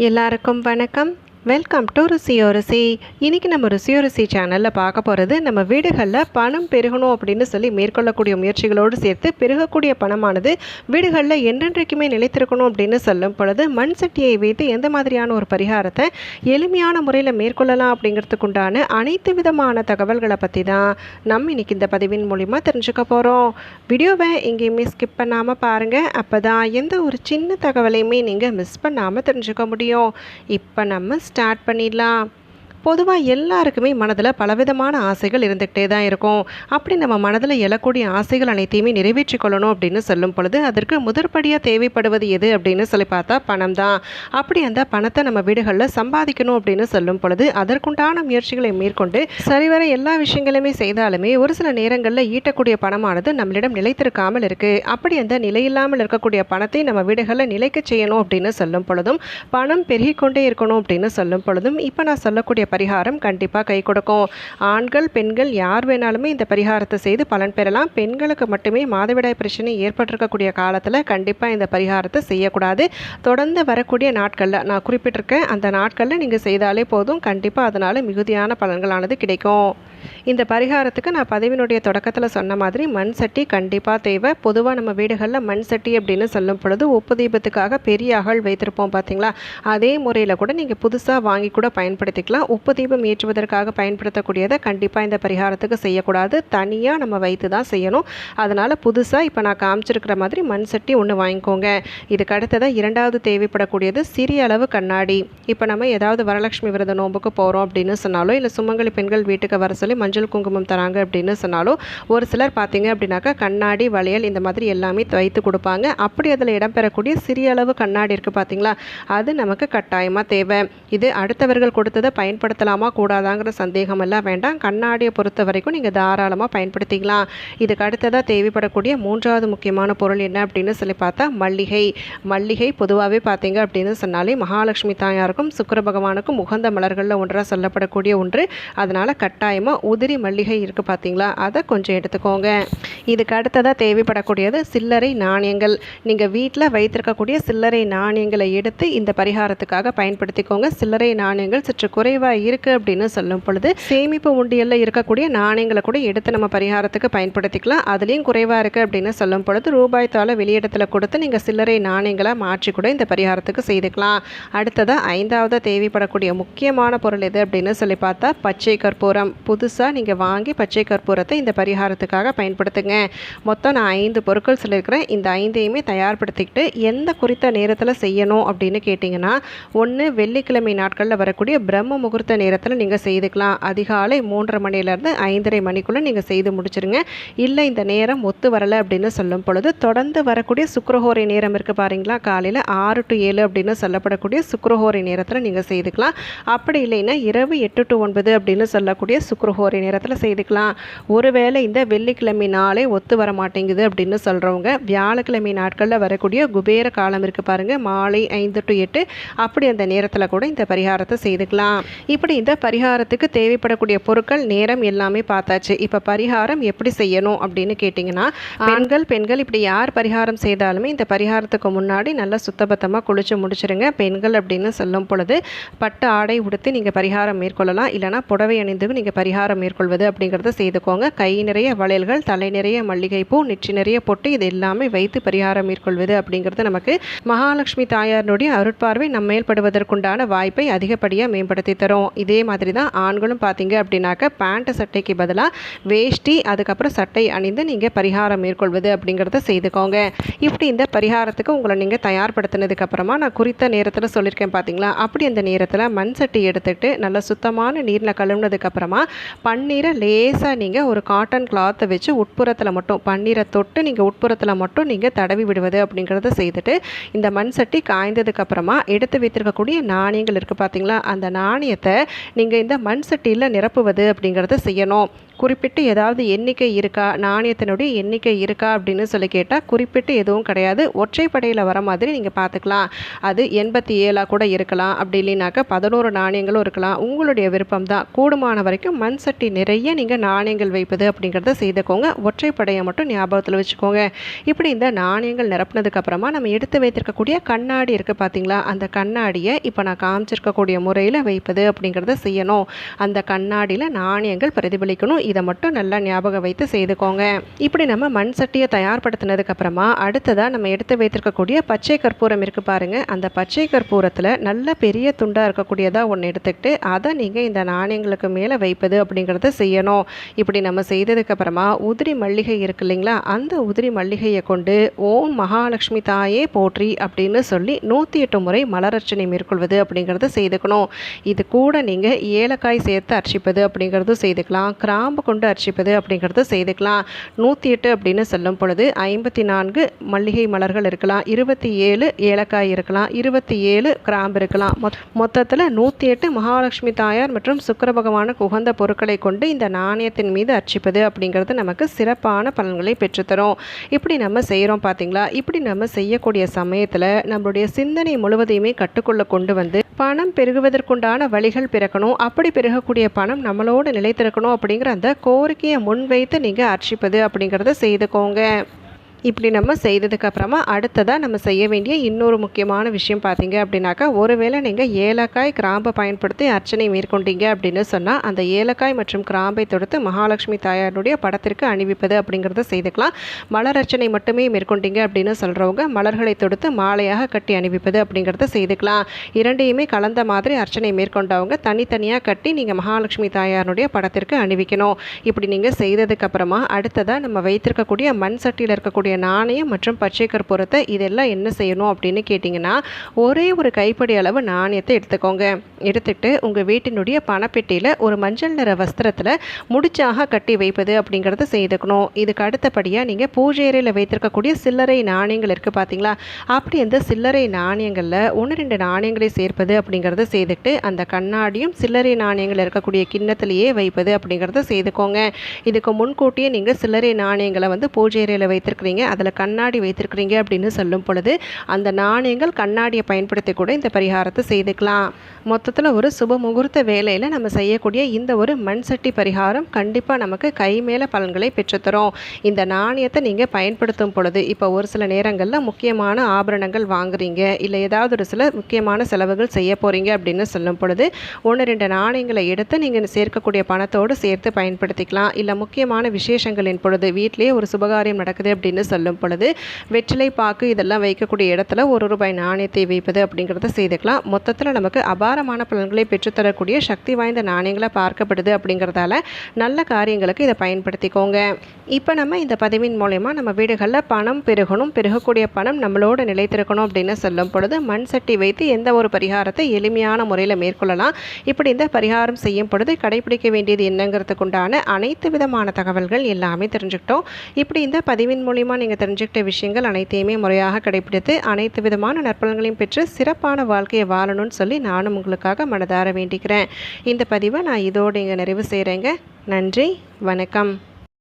எல்லாருக்கும் வணக்கம். Welcome to ருசியோ ருசி. இன்றைக்கி நம்ம ருசியோ ருசி சேனலில் பார்க்க போகிறது, நம்ம வீடுகளில் பணம் பெருகணும் அப்படின்னு சொல்லி மேற்கொள்ளக்கூடிய முயற்சிகளோடு சேர்த்து பெருகக்கூடிய பணமானது வீடுகளில் என்றென்றைக்குமே நிலைத்திருக்கணும் அப்படின்னு சொல்லும் பொழுது மண் சட்டியை வைத்து எந்த மாதிரியான ஒரு பரிகாரத்தை எளிமையான முறையில் மேற்கொள்ளலாம் அப்படிங்கிறதுக்குண்டான அனைத்து விதமான தகவல்களை பற்றி தான் நம்ம இன்றைக்கி இந்த பதிவின் மூலிமா தெரிஞ்சுக்க போகிறோம். வீடியோவை எங்கேயுமே ஸ்கிப் பண்ணாமல் பாருங்கள். அப்போ தான் எந்த ஒரு சின்ன தகவலையுமே நீங்கள் மிஸ் பண்ணாமல் தெரிஞ்சுக்க முடியும். இப்போ நம்ம ஸ்டார்ட் பண்ணிடலாம். பொதுவாக எல்லாருக்குமே மனதில் பலவிதமான ஆசைகள் இருந்துகிட்டே தான் இருக்கும். அப்படி நம்ம மனதில் எழக்கூடிய ஆசைகள் அனைத்தையுமே நிறைவேற்றி கொள்ளணும் அப்படின்னு சொல்லும் பொழுது அதற்கு முதற்படியாக தேவைப்படுவது எது அப்படின்னு சொல்லி பார்த்தா பணம் தான். அப்படி அந்த பணத்தை நம்ம வீடுகளில் சம்பாதிக்கணும் அப்படின்னு சொல்லும் பொழுது அதற்குண்டான முயற்சிகளை மேற்கொண்டு சரிவர எல்லா விஷயங்களுமே செய்தாலுமே ஒரு சில நேரங்களில் ஈட்டக்கூடிய பணமானது நம்மளிடம் நிலைத்திருக்காமல் இருக்குது. அப்படி அந்த நிலையில்லாமல் இருக்கக்கூடிய பணத்தை நம்ம வீடுகளில் நிலைக்க செய்யணும் அப்படின்னு சொல்லும் பொழுதும் பணம் பெருகிக்கொண்டே இருக்கணும் அப்படின்னு சொல்லும் பொழுதும் இப்போ நான் சொல்லக்கூடிய பரிகாரம் கண்டிப்பாக கை கொடுக்கும். ஆண்கள் பெண்கள் யார் வேணாலுமே இந்த பரிகாரத்தை செய்து பலன் பெறலாம். பெண்களுக்கு மட்டுமே மாதவிடாய் பிரச்சனை ஏற்பட்டிருக்கக்கூடிய காலத்தில் கண்டிப்பாக இந்த பரிகாரத்தை செய்யக்கூடாது. தொடர்ந்து வரக்கூடிய நாட்களில் நான் குறிப்பிட்டிருக்கேன், அந்த நாட்களில் நீங்கள் செய்தாலே போதும், கண்டிப்பாக அதனால் மிகுதியான பலன்களானது கிடைக்கும். இந்த பரிகாரத்துக்கு நான் பதிவினுடைய தொடக்கத்தில் சொன்ன மாதிரி மண் சட்டி கண்டிப்பாக தேவை. பொதுவாக நம்ம வீடுகளில் மண் சட்டி அப்படின்னு சொல்லும் பொழுது உப்பு தீபத்துக்காக பெரிய அகல் வைத்திருப்போம் பார்த்தீங்களா, அதே முறையில் கூட நீங்கள் புதுசாக வாங்கி கூட பயன்படுத்திக்கலாம். உப்பு தீபம் ஏற்றுவதற்காக பயன்படுத்தக்கூடியதை கண்டிப்பாக இந்த பரிகாரத்துக்கு செய்யக்கூடாது, தனியாக நம்ம வைத்து தான் செய்யணும். அதனால் புதுசாக இப்போ நான் காமிச்சிருக்கிற மாதிரி மண் சட்டி ஒன்று வாங்கிக்கோங்க. இதுக்கு அடுத்ததாக இரண்டாவது தேவைப்படக்கூடியது சிறிய அளவு கண்ணாடி. இப்போ நம்ம ஏதாவது வரலட்சுமி விரத நோம்புக்கு போகிறோம் அப்படின்னு சொன்னாலோ, இல்லை சுமங்கலி பெண்கள் வீட்டுக்கு வர சொல்லி மஞ்சள் குங்குமம் தராங்க அப்படின்னு சொன்னாலும் ஒரு சிலர் பார்த்தீங்க அப்படின்னாக்கா கண்ணாடி வளையல் இந்த மாதிரி எல்லாமே வைத்து கொடுப்பாங்க. அப்படி அதில் இடம்பெறக்கூடிய சிறிய அளவு கண்ணாடி இருக்குது பார்த்தீங்களா, அது நமக்கு கட்டாயமாக தேவை. இது அடுத்தவர்கள் கொடுத்ததை பயன்படுத்தலாமா கூடாதாங்கிற சந்தேகம் எல்லாம் வேண்டாம். கண்ணாடியை பொறுத்த வரைக்கும் நீங்கள் தாராளமாக பயன்படுத்திக்கலாம். இதுக்கு அடுத்ததாக தேவைப்படக்கூடிய மூன்றாவது முக்கியமான பொருள் என்ன அப்படின்னு சொல்லி பார்த்தா மல்லிகை. மல்லிகை பொதுவாகவே பார்த்தீங்க அப்படின்னு சொன்னாலே மகாலட்சுமி தாயாருக்கும் சுக்கிர பகவானுக்கும் உகந்த மலர்களில் ஒன்றாக சொல்லப்படக்கூடிய ஒன்று. அதனால் கட்டாயமாக உதிரி மல்லிகை இருக்குது பார்த்தீங்களா, அதை கொஞ்சம் எடுத்துக்கோங்க. இதுக்கு அடுத்ததாக தேவைப்படக்கூடியது சில்லறை நாணயங்கள். நீங்கள் வீட்டில் வைத்திருக்கக்கூடிய சில்லறை நாணயங்களை எடுத்து இந்த பரிகாரத்துக்காக பயன்படுத்திக்கோங்க. சில்லறை நாணயங்கள் சற்று குறைவாக இருக்குது அப்படின்னு சொல்லும் பொழுது சேமிப்பு உண்டியலில் இருக்கக்கூடிய நாணயங்களை கூட எடுத்து நம்ம பரிகாரத்துக்கு பயன்படுத்திக்கலாம். அதுலேயும் குறைவாக இருக்குது அப்படின்னு சொல்லும் பொழுது ரூபாய் தாளை வெளியிடத்தில் கொடுத்து நீங்கள் சில்லறை நாணயங்களை மாற்றி கூட இந்த பரிகாரத்துக்கு செய்துக்கலாம். அடுத்ததாக ஐந்தாவது தேவைப்படக்கூடிய முக்கியமான பொருள் எது அப்படின்னு சொல்லி பார்த்தா பச்சை கற்பூரம். புதுசாக நீங்கள் வாங்கி பச்சை கற்பூரத்தை இந்த பரிகாரத்துக்காக பயன்படுத்துங்க. மொத்தம் நான் 5 பொருட்கள் சொல்லியிருக்கிறேன். இந்த 5ஐயுமே தயார்படுத்திக்கிட்டு எந்த குறித்த நேரத்தில் செய்யணும் அப்படின்னு கேட்டிங்கன்னா, ஒன்று வெள்ளிக்கிழமை நாட்களில் வரக்கூடிய பிரம்ம முகூர்த்த நேரத்தில் நீங்கள் செய்துக்கலாம். அதிகாலை 3:30 மணிலேருந்து 5:30 மணிக்குள்ளே நீங்கள் செய்து முடிச்சிருங்க. இல்லை இந்த நேரம் ஒத்து வரலை அப்படின்னு சொல்லும் பொழுது தொடர்ந்து வரக்கூடிய சுக்கிரஹோரை நேரம் இருக்குது பாருங்களா, காலையில் 6 to 7 அப்படின்னு சொல்லப்படக்கூடிய சுக்கிரஹோரை நேரத்தில் நீங்கள் செய்துக்கலாம். அப்படி இல்லைன்னா இரவு 8 to 9 அப்படின்னு சொல்லக்கூடிய சுக்கிரஹோரை நேரத்தில் செய்துக்கலாம். ஒருவேளை இந்த வெள்ளிக்கிழமை நாளே ஒத்து வர மாட்டேங்குது அப்படின்னு சொல்கிறவங்க வியாழக்கிழமை நாட்களில் வரக்கூடிய குபேர காலம் இருக்குது பாருங்கள், மாலை 5 to 8 அப்படி அந்த நேரத்தில் கூட இந்த பரிகாரத்தை செய்துக்கலாம். இப்படி இந்த பரிகாரத்துக்கு தேவைப்படக்கூடிய பொருட்கள் நேரம் எல்லாமே பார்த்தாச்சு. இப்போ பரிகாரம் எப்படி செய்யணும் அப்படின்னு கேட்டிங்கன்னா, பெண்கள் இப்படி யார் பரிகாரம் செய்தாலுமே இந்த பரிகாரத்துக்கு முன்னாடி நல்லா சுத்தபத்தமாக குளிச்சு முடிச்சிருங்க. பெண்கள் அப்படின்னு சொல்லும் பொழுது பட்டு ஆடை உடுத்தி நீங்கள் பரிகாரம் மேற்கொள்ளலாம். இல்லைனா புடவை அணிந்து நீங்கள் பரிகாரம் மேற்கொள்வது அப்படிங்கிறத செய்துக்கோங்க. கை நிறைய வளையல்கள், தலை நிறைய மல்லிகைப்பூ, நெற்றி நிறைய பொட்டு, இது எல்லாமே வைத்து பரிகாரம் மேற்கொள்வது அப்படிங்கிறது நமக்கு மகாலட்சுமி தாயாரினுடைய அருட்பார்வை நம்ம மேல்படுவதற்குண்டான வாய்ப்பை அதிகப்படியாக மேம்படுத்தி தரும். இதே மாதிரி தான் ஆண்களும் பார்த்தீங்க அப்படின்னாக்க பேண்ட் சட்டைக்கு பதிலாக வேஷ்டி அதுக்கப்புறம் சட்டை அணிந்து நீங்கள் பரிகாரம் மேற்கொள்வது அப்படிங்கிறத செய்துக்கோங்க. இப்படி இந்த பரிகாரத்துக்கு உங்களை நீங்கள் தயார்படுத்தினதுக்கு அப்புறமா நான் குறித்த நேரத்தில் சொல்லியிருக்கேன் பார்த்தீங்களா, அப்படி அந்த நேரத்தில் மண் சட்டி எடுத்துகிட்டு நல்லா சுத்தமான நீரில் கழுவுனதுக்கு அப்புறமா பன்னீரை லேசாக நீங்கள் ஒரு காட்டன் கிளாத்தை வச்சு உட்புறத்தில் மட்டும் பன்னீரை தொட்டு நீங்கள் உட்புறத்தில் மட்டும் நீங்கள் தடவி விடுவது அப்படிங்கிறத செய்துட்டு இந்த மண் சட்டி காய்ந்ததுக்கப்புறமா எடுத்து வைத்திருக்கக்கூடிய நாணயங்கள் இருக்குது பார்த்தீங்களா, அந்த நாணயத்தை நீங்கள் இந்த மண் சட்டியில் நிரப்புவது அப்படிங்கிறத செய்யணும். குறிப்பிட்டு ஏதாவது எண்ணிக்கை இருக்கா, நாணயத்தினுடைய எண்ணிக்கை இருக்கா அப்படின்னு சொல்லி கேட்டால் குறிப்பிட்டு எதுவும் கிடையாது. ஒற்றைப்படையில் வர மாதிரி நீங்கள் பார்த்துக்கலாம். அது 87 கூட இருக்கலாம், அப்படி இல்லைனாக்கா 11 நாணயங்களும் இருக்கலாம். உங்களுடைய விருப்பம் தான். கூடுமான வரைக்கும் மண் சட்டி நிறைய நீங்கள் நாணயங்கள் வைப்பது அப்படிங்கிறத செய்துக்கோங்க. ஒற்றைப்படையை மட்டும் ஞாபகத்தில் வச்சுக்கோங்க. இப்படி இந்த நாணயங்கள் நிரப்புனதுக்கு அப்புறமா நம்ம எடுத்து வைத்திருக்கக்கூடிய கண்ணாடி இருக்குது பார்த்தீங்களா, அந்த கண்ணாடியை இப்போ நான் காமிச்சிருக்கக்கூடிய முறையில் வைப்பது அப்படிங்கிறத செய்யணும். அந்த கண்ணாடியில் நாணயங்கள் பிரதிபலிக்கணும். இதை மட்டும் நல்லா ஞாபகம் வைத்து செய்துக்கோங்க. இப்படி நம்ம மண் சட்டியை தயார்படுத்தினதுக்கு அப்புறமா அடுத்ததாக நம்ம எடுத்து வைத்திருக்கக்கூடிய பச்சை கற்பூரம் இருக்குது பாருங்க. அந்த பச்சை கற்பூரத்தில் நல்ல பெரிய துண்டாக இருக்கக்கூடியதாக ஒன்று எடுத்துக்கிட்டு அதை நீங்கள் இந்த நாணயங்களுக்கு மேலே வைப்பது அப்படிங்கிறத செய்யணும். இப்படி நம்ம செய்ததுக்கு அப்புறமா உதிரி மல்லிகை இருக்கு இல்லைங்களா, அந்த உதிரி மல்லிகையை கொண்டு ஓம் மகாலட்சுமி தாயே போற்றி அப்படின்னு சொல்லி 108 முறை மலரர்ச்சனை மேற்கொள்வது அப்படிங்கிறத செய்துக்கணும். இது கூட நீங்கள் ஏலக்காய் சேர்த்து அர்ச்சிப்பது அப்படிங்கிறதும் செய்துக்கலாம். கிராம்பு கொண்டு அர்ச்சிப்பது அப்படிங்கிறத செய்துக்கலாம். 108 அப்படின்னு சொல்லும் பொழுது 54 மல்லிகை மலர்கள் இருக்கலாம், 27 ஏலக்காய் இருக்கலாம், 27 கிராம்பு இருக்கலாம். மொத்தத்தில் 108 மகாலட்சுமி தாயார் மற்றும் சுக்கிர பகவானுக்கு உகந்த பொருட்களை கொண்டு இந்த நாணயத்தின் மீது அர்ச்சிப்பது அப்படிங்கிறது நமக்கு சிறப்பான பலன்களை பெற்றுத்தரும். இப்படி நம்ம செய்கிறோம் பார்த்தீங்களா. இப்படி நம்ம செய்யக்கூடிய சமயத்தில் நம்மளுடைய சிந்தனை முழுவதையுமே கட்டுக்குள்ள கொண்டு வந்து பணம் பெருகுவதற்குண்டான வழிகள் பிறக்கணும். அப்படி பெருகக்கூடிய பணம் நம்மளோடு நிலைத்திருக்கணும் அப்படிங்கிற அந்த கோரிக்கையை முன்வைத்து நீங்கள் அர்ச்சிப்பது அப்படிங்கிறத செய்துக்கோங்க. இப்படி நம்ம செய்ததுக்கு அப்புறமா அடுத்ததாக நம்ம செய்ய வேண்டிய இன்னொரு முக்கியமான விஷயம் பார்த்தீங்க அப்படின்னாக்கா, ஒருவேளை நீங்கள் ஏலக்காய் கிராம்பை பயன்படுத்தி அர்ச்சனை மேற்கொண்டீங்க அப்படின்னு சொன்னால் அந்த ஏலக்காய் மற்றும் கிராம்பை தொடுத்து மகாலட்சுமி தாயாருடைய படத்திற்கு அணிவிப்பது அப்படிங்கிறத செய்துக்கலாம். மலர் அர்ச்சனை மட்டுமே மேற்கொண்டீங்க அப்படின்னு சொல்கிறவங்க மலர்களை தொடுத்து மாலையாக கட்டி அணிவிப்பது அப்படிங்கிறத செய்துக்கலாம். இரண்டையுமே கலந்த மாதிரி அர்ச்சனை மேற்கொண்டவங்க தனித்தனியாக கட்டி நீங்கள் மகாலட்சுமி தாயாருடைய படத்திற்கு அணிவிக்கணும். இப்படி நீங்கள் செய்ததுக்கு அப்புறமா அடுத்ததாக நம்ம வைத்திருக்கக்கூடிய மண் சட்டியில் இருக்கக்கூடிய நாணயம் மற்றும் பச்சை கற்பூரத்தை இதெல்லாம் என்ன செய்யணும் அப்படின்னு கேட்டிங்கன்னா, ஒரே ஒரு கைப்படி அளவு நாணயத்தை எடுத்துக்கோங்க. எடுத்துக்கிட்டு உங்கள் வீட்டினுடைய பணப்பெட்டியில் ஒரு மஞ்சள் நிற வஸ்திரத்தில் முடிச்சாக கட்டி வைப்பது அப்படிங்கிறத செய்துக்கணும். இதுக்கு அடுத்தபடியாக நீங்கள் பூஜை அறையில் வைத்திருக்கக்கூடிய சில்லறை நாணயங்கள் இருக்குது பார்த்தீங்களா, அப்படி அந்த சில்லறை நாணயங்களில் 1-2 நாணயங்களை சேர்ப்பது அப்படிங்கிறத செய்துக்கிட்டு அந்த கண்ணாடியும் சில்லறை நாணயங்கள் இருக்கக்கூடிய கிண்ணத்திலேயே வைப்பது அப்படிங்கிறத செய்துக்கோங்க. இதுக்கு முன்கூட்டியே நீங்கள் சில்லறை நாணயங்களை பூஜை அறையில் வைத்திருக்கிறீங்க, அதில் கண்ணாடி வைத்திருக்கிறீங்க அப்படின்னு சொல்லும் பொழுது அந்த நாணயங்கள் கண்ணாடியை பயன்படுத்தி கூட இந்த பரிகாரத்தை செய்துக்கலாம். மொத்தத்தில் ஒரு சுப முகூர்த்த வேலையில் நம்ம செய்யக்கூடிய இந்த ஒரு மண் சட்டி பரிகாரம் கண்டிப்பாக நமக்கு கை மேலே பலன்களை பெற்றுத்தரும். இந்த நாணயத்தை நீங்கள் பயன்படுத்தும் பொழுது இப்போ ஒரு சில நேரங்களில் முக்கியமான ஆபரணங்கள் வாங்குறீங்க, இல்லை ஏதாவது ஒரு சில முக்கியமான செலவுகள் செய்ய போகிறீங்க அப்படின்னு சொல்லும் பொழுது 1-2 நாணயங்களை எடுத்து நீங்கள் சேர்க்கக்கூடிய பணத்தோடு சேர்த்து பயன்படுத்திக்கலாம். இல்லை முக்கியமான விசேஷங்களின் பொழுது வீட்டிலேயே ஒரு சுபகாரியம் நடக்குது அப்படின்னு சொல்லும் பொழுது வெற்றிலை பாக்கு இதெல்லாம் வைக்கக்கூடிய இடத்துல ₹1 நாணயத்தை வைப்பது அப்படிங்கிறத செய்துக்கலாம். மொத்தத்தில் நமக்கு அபாரமான பலன்களை பெற்றுத்தரக்கூடிய சக்தி வாய்ந்த நாணயங்களை பார்க்கப்படுது அப்படிங்கிறதால நல்ல காரியங்களுக்கு இதை பயன்படுத்திக்கோங்க. இப்போ நம்ம இந்த பதிவின் மூலயமா நம்ம வீடுகளில் பணம் பெருகணும், பெருகக்கூடிய பணம் நம்மளோட நிலைத்திருக்கணும் அப்படின்னு சொல்லும் பொழுது மண் சட்டி வைத்து எந்த ஒரு பரிகாரத்தை எளிமையான முறையில் மேற்கொள்ளலாம். இப்படி இந்த பரிகாரம் செய்யும் பொழுது கடைபிடிக்க வேண்டியது என்னங்கிறதுக்குண்டான அனைத்து விதமான தகவல்கள் எல்லாமே தெரிஞ்சுக்கிட்டோம். இப்படி இந்த பதிவின் மூலமா நீங்கள் தெரிஞ்சுக்கிட்ட விஷயங்கள் அனைத்தையுமே முறையாக கடைபிடித்து அனைத்து விதமான நற்பலன்களையும் பெற்று சிறப்பான வாழ்க்கையை வாழணும்னு சொல்லி நானும் உங்களுக்காக மனதார வேண்டிக்கிறேன். இந்த பதிவை நான் இதோடு இங்கே நிறைவு செய்கிறேங்க. நன்றி, வணக்கம்.